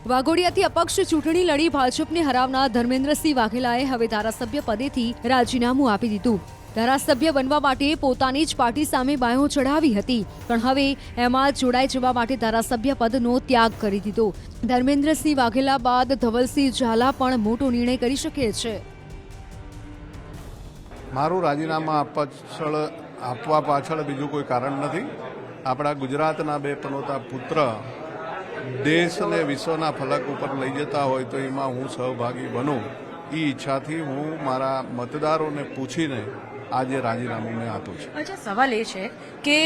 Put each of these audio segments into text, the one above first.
વાઘોડિયાથી અપક્ષ ચૂંટણી લડી ભાજપને હરાવનાર ધર્મેન્દ્રસિંહ વાઘેલાએ હવે ધારાસભ્ય પદેથી રાજીનામું આપી દીધું। ધારાસભ્ય બનવા માટે પોતાની જ પાર્ટી સામે બાયો ચઢાવી હતી, પણ હવે એમાં જોડાઈ જવા માટે ધારાસભ્ય પદનો ત્યાગ કરી દીધો। ધર્મેન્દ્રસિંહ વાઘેલા બાદ ધવલસિંહ ઝાલા પણ મોટો નિર્ણય કરી શકે છે। મારું રાજીનામા આપવા પાછળ બીજું કોઈ કારણ નથી। આપણા ગુજરાતના બે પનોતા પુત્ર દેશને વિશ્વના ફલક ઉપર લઈ જતા હોય તો એમાં હું સહભાગી બનું એ ઈચ્છાથી હું મારા મતદારોને પૂછીને આજે રાજીનામું મેં આપ્યું છે। અચ્છા, સવાલ એ છે કે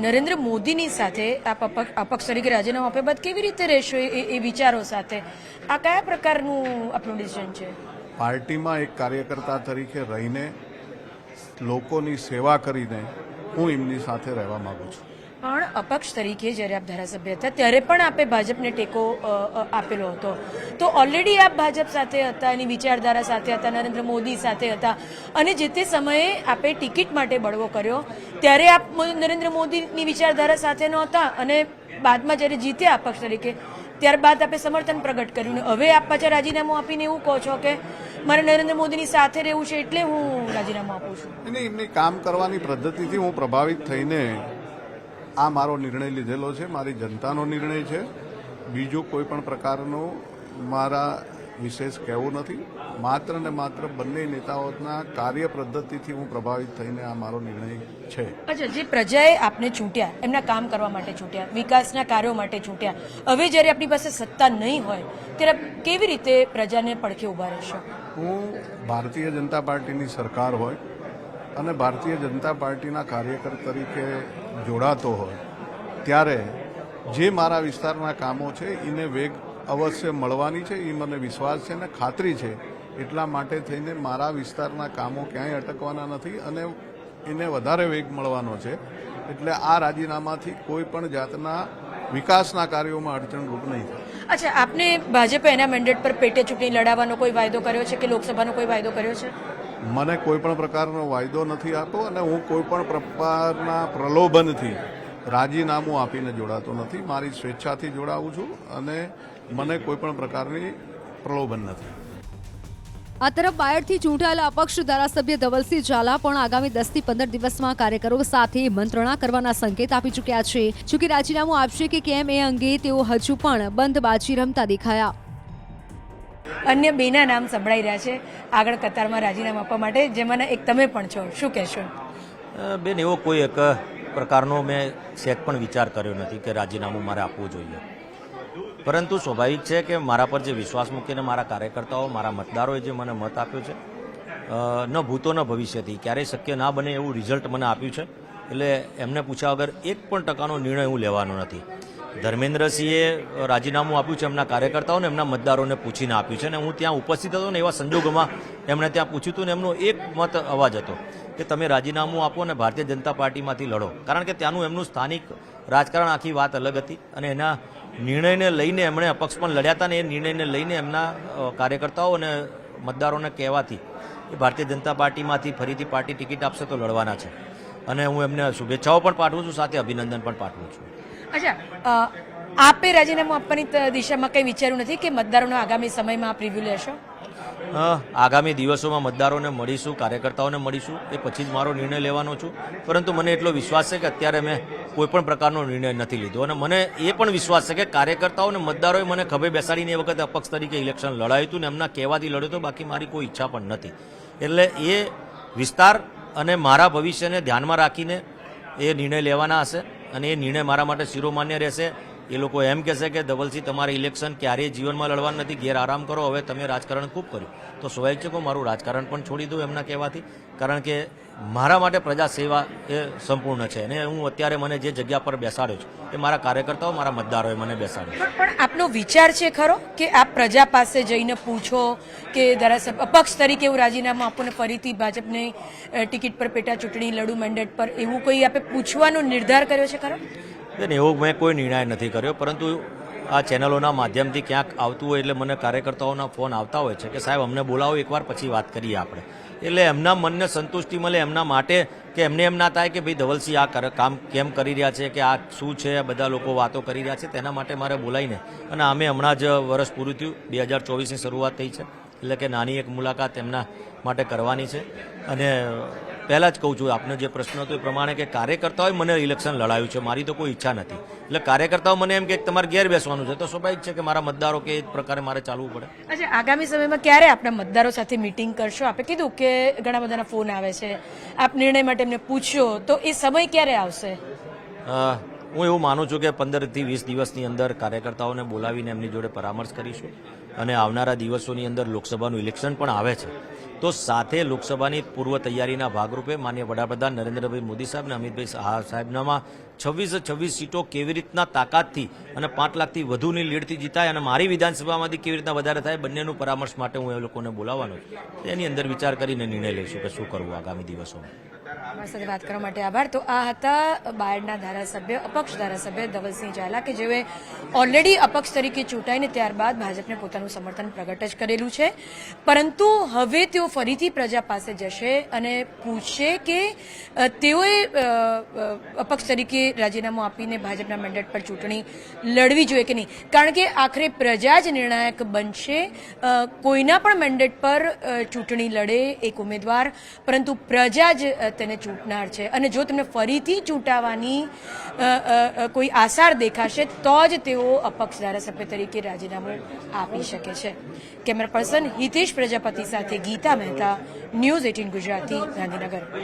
નરેન્દ્ર મોદીની સાથે આપ અપક્ષ તરીકે રાજીનામું આપ્યા બાદ કેવી રીતે રહેશો એ વિચારો સાથે? આ કયા પ્રકારનું આપણું ડિસિઝન છે? પાર્ટીમાં એક કાર્યકર્તા તરીકે રહીને લોકોની સેવા કરીને હું એમની સાથે રહેવા માંગુ છું। પણ અપક્ષ તરીકે જ્યારે આપ ધારાસભ્ય હતા ત્યારે પણ આપે ભાજપને ટેકો આપેલો હતો, તો ઓલરેડી આપ ભાજપ સાથે હતા, એની વિચારધારા સાથે હતા, નરેન્દ્ર મોદી સાથે હતા, અને જે તે સમયે આપે ટિકિટ માટે બળવો કર્યો ત્યારે આપ નરેન્દ્ર મોદીની વિચારધારા સાથે નહોતા, અને બાદમાં જ્યારે જીત્યા અપક્ષ તરીકે ત્યારબાદ આપે સમર્થન પ્રગટ કર્યું, ને હવે આપ પાછા રાજીનામું આપીને એવું કહો છો કે મારે નરેન્દ્ર મોદીની સાથે રહેવું છે એટલે હું રાજીનામું આપું છું? એમની કામ કરવાની પદ્ધતિથી હું પ્રભાવિત થઈને આ મારો નિર્ણય લીધેલો છે। મારી જનતાનો નિર્ણય છે। બીજું કોઈ પણ પ્રકારનું મારા વિશેષ કહેવું નથી। માત્ર ને માત્ર બંને નેતાઓના કાર્ય પદ્ધતિથી હું પ્રભાવિત થઈને આ મારો નિર્ણય છે। અચ્છા, જે પ્રજાએ આપને ચૂંટ્યા, એમના કામ કરવા માટે ચૂંટ્યા, વિકાસના કાર્યો માટે ચૂંટ્યા, હવે જ્યારે આપની પાસે સત્તા નહીં હોય ત્યારે કેવી રીતે પ્રજાને પડખે ઉભા રહેશો? હું ભારતીય જનતા પાર્ટીની સરકાર હોય અને ભારતીય જનતા પાર્ટીના કાર્યકર તરીકે જોડાતો હોય ત્યારે જે મારા વિસ્તારના કામો છે એને વેગ અવશ્ય મળવાની છે, એ મને વિશ્વાસ છે અને ખાતરી છે। એટલા માટે થઈને મારા વિસ્તારના કામો ક્યાંય અટકવાના નથી અને એને વધારે વેગ મળવાનો છે। એટલે આ રાજીનામાથી કોઈ પણ જાતના વિકાસના કાર્યોમાં અડચણરૂપ નહીં થાય। અચ્છા, આપને ભાજપે એના મેન્ડેટ પર પેટે ચૂંટણી લડાવવાનો કોઈ વાયદો કર્યો છે કે લોકસભાનો કોઈ વાયદો કર્યો છે? મને કોઈ પણ પ્રકારનો વાયદો નથી આપ્યો અને હું કોઈ પણ પ્રકારના પ્રલોભનથી રાજીનામું આપીને જોડાતો નથી। મારી સ્વેચ્છાથી જોડાવું છું અને મને કોઈ પણ પ્રકારની પ્રલોભન નથી। આ તરફ બાયડથી ચૂંટાયેલા અપક્ષ ધારાસભ્ય ધવલસિંહ ઝાલા પણ આગામી 10 થી 15 દિવસમાં કાર્યકરો સાથે મંત્રણા કરવાના સંકેત આપી ચૂક્યા છે। જોકે રાજીનામું આપશે કે કેમ એ અંગે તેઓ હજુ પણ બંધબાજી રમતા દેખાયા। અન્ય બેના નામ સંભળાઈ રહ્યા છે આગળ કતારમાં રાજીનામું આપવા માટે, જેમાંના એક તમે પણ છો, શું કહેશો? બેન, એવો કોઈ એક પ્રકારનો મેં સેટ પણ વિચાર કર્યો નથી કે રાજીનામું મારે આપવું જોઈએ, પરંતુ સ્વાભાવિક છે કે મારા પર જે વિશ્વાસ મૂકીને મારા કાર્યકર્તાઓ, મારા મતદારોએ જે મને મત આપ્યો છે, ન ભૂતો ન ભવિષ્યથી ક્યારેય શક્ય ના બને એવું રિઝલ્ટ મને આપ્યું છે, એટલે એમને પૂછ્યા વગર 1% નિર્ણય હું લેવાનો નથી। ધર્મેન્દ્રસિંહે રાજીનામું આપ્યું છે એમના કાર્યકર્તાઓને, એમના મતદારોને પૂછીને આપ્યું છે, અને હું ત્યાં ઉપસ્થિત હતો ને એવા સંજોગોમાં એમણે ત્યાં પૂછ્યું હતું ને એમનો એક મત અવાજ હતો કે તમે રાજીનામું આપો અને ભારતીય જનતા પાર્ટીમાંથી લડો, કારણ કે ત્યાંનું એમનું સ્થાનિક રાજકારણ આખી વાત અલગ હતી અને એના નિર્ણયને લઈને એમણે અપક્ષ પણ લડ્યા હતા, ને એ નિર્ણયને લઈને એમના કાર્યકર્તાઓ અને મતદારોને કહેવાથી એ ભારતીય જનતા પાર્ટીમાંથી ફરીથી પાર્ટી ટિકિટ આપશે તો લડવાના છે, અને હું એમને શુભેચ્છાઓ પણ પાઠવું છું, સાથે અભિનંદન પણ પાઠવું છું। અચ્છા, આપે રાજીનામું આપવાની દિશામાં કંઈ વિચાર્યું નથી કે મતદારોના આગામી સમયમાં આપ રિવ્યુ લેશો? આગામી દિવસોમાં મતદારોને મળીશું, કાર્યકર્તાઓને મળીશું, એ પછી જ મારો નિર્ણય લેવાનો છું, પરંતુ મને એટલો વિશ્વાસ છે કે અત્યારે મેં કોઈ પણ પ્રકારનો નિર્ણય નથી લીધો, અને મને એ પણ વિશ્વાસ છે કે કાર્યકર્તાઓ અને મતદારોએ મને ખભે બેસાડીને એ વખતે અપક્ષ તરીકે ઇલેક્શન લડાયું હતું ને એમના કહેવાથી લડ્યો હતો, બાકી મારી કોઈ ઈચ્છા પણ નથી। એટલે એ વિસ્તાર અને મારા ભવિષ્યને ધ્યાનમાં રાખીને એ નિર્ણય લેવાના હશે, અને એ નિર્ણય મારા માટે શિરોમાન્ય રહેશે। એ લોકો એમ કહેશે કે ધવલસિંહ, તમારે ઇલેક્શન ક્યારેય જીવનમાં લડવાનું નથી, ઘેર આરામ કરો, હવે તમે રાજકારણ ખૂબ કર્યું, તો સ્વાભાવિક છે કે મારું રાજકારણ પણ છોડી દઉં એમના કહેવાથી, કારણ કે મારા માટે પ્રજા સેવા એ સંપૂર્ણ છે, અને હું અત્યારે મને જે જગ્યા પર બેસાડ્યો છું એ મારા કાર્યકર્તાઓ, મારા મતદારોએ મને બેસાડ્યો। પણ આપનો વિચાર છે ખરો કે આપ પ્રજા પાસે જઈને પૂછો કે ધારાસભ્ય અપક્ષ તરીકે એવું રાજીનામું આપો ને ફરીથી ભાજપની ટિકિટ પર પેટા ચૂંટણી લડું મેન્ડેટ પર, એવું કોઈ આપે પૂછવાનો નિર્ધાર કર્યો છે ખરો? બેન, એવો મેં કોઈ નિર્ણય નથી કર્યો, પરંતુ આ ચેનલોના માધ્યમથી ક્યાંક આવતું હોય એટલે મને કાર્યકર્તાઓના ફોન આવતા હોય છે કે સાહેબ અમને બોલાવો એકવાર પછી વાત કરીએ આપણે. એટલે એમના મનને સંતુષ્ટિ મળે એમના માટે, કે એમને એમ ના થાય કે ભાઈ ધવલસિંહ આ કામ કેમ કરી રહ્યા છે, કે આ શું છે, બધા લોકો વાતો કરી રહ્યા છે, તેના માટે મારે બોલાવીને અને અમે હમણાં જ વર્ષ પૂરું થયું, 2024ની શરૂઆત થઈ છે, એટલે કે નાની એક મુલાકાત એમના માટે કરવાની છે. અને પહેલાં જ કહું છું, આપનો જે પ્રશ્ન હતો એ પ્રમાણે કે કાર્યકર્તાઓએ મને ઇલેક્શન લડાયું છે, મારી તો કોઈ ઈચ્છા નથી. એટલે કાર્યકર્તાઓ મને એમ કે તમારે ઘેર બેસવાનું છે, તો સ્વાભાવિક છે કે મારા મતદારો કે એ જ પ્રકારે મારે ચાલવું પડે. અચ્છા, આગામી સમયમાં ક્યારે આપણા મતદારો સાથે મીટિંગ કરશો? આપે કીધું કે ઘણા બધાના ફોન આવે છે, આપ નિર્ણય માટે એમને પૂછ્યો, તો એ સમય ક્યારે આવશે? હું એવું માનું છું કે 15થી 20 દિવસની અંદર કાર્યકર્તાઓને બોલાવીને એમની જોડે પરામર્શ કરીશું. અને આવનારા દિવસોની અંદર લોકસભાનું ઇલેક્શન પણ આવે છે, તો સાથે લોકસભાની પૂર્વ તૈયારીના ભાગરૂપે માનનીય વડાપ્રધાન નરેન્દ્રભાઈ મોદી સાહેબ અને અમિતભાઈ શાહ સાહેબનામાં 26 સીટો કેવી રીતના તાકાતથી અને 5 લાખથી વધુની લીડથી જીતાય અને મારી વિધાનસભામાંથી કેવી રીતના વધારે થાય, બંનેનું પરામર્શ માટે હું એ લોકોને બોલાવવાનો છું. એની અંદર વિચાર કરીને નિર્ણય લઈશું કે શું કરવું આગામી દિવસોમાં. અમારી સાથે વાત કરવા માટે આભાર. તો આ હતા બાયડના ધારાસભ્ય, અપક્ષ ધારાસભ્ય ધવલસિંહ ઝાલા, કે જેઓએ ઓલરેડી અપક્ષ તરીકે ચૂંટાઈને ત્યારબાદ ભાજપને પોતાનું સમર્થન પ્રગટ જ કરેલું છે, પરંતુ હવે તેઓ ફરીથી પ્રજા પાસે જશે અને પૂછશે કે તેઓએ અપક્ષ તરીકે રાજીનામું આપીને ભાજપના મેન્ડેટ પર ચૂંટણી લડવી જોઈએ કે નહીં. કારણ કે આખરે પ્રજા જ નિર્ણાયક બનશે. કોઈના પણ મેન્ડેટ પર ચૂંટણી લડે એક ઉમેદવાર, પરંતુ પ્રજા જ તેને ચૂંટનાર છે. અને જો તેમને ફરીથી ચૂંટાવાની કોઈ આસાર દેખાશે તો જ તેઓ અપક્ષ ધારાસભ્ય તરીકે રાજીનામું આપી શકે છે. કેમેરા પર્સન હિતેશ પ્રજાપતિ સાથે ગીતા મહેતા, ન્યૂઝ 18 ગુજરાતી, ગાંધીનગર.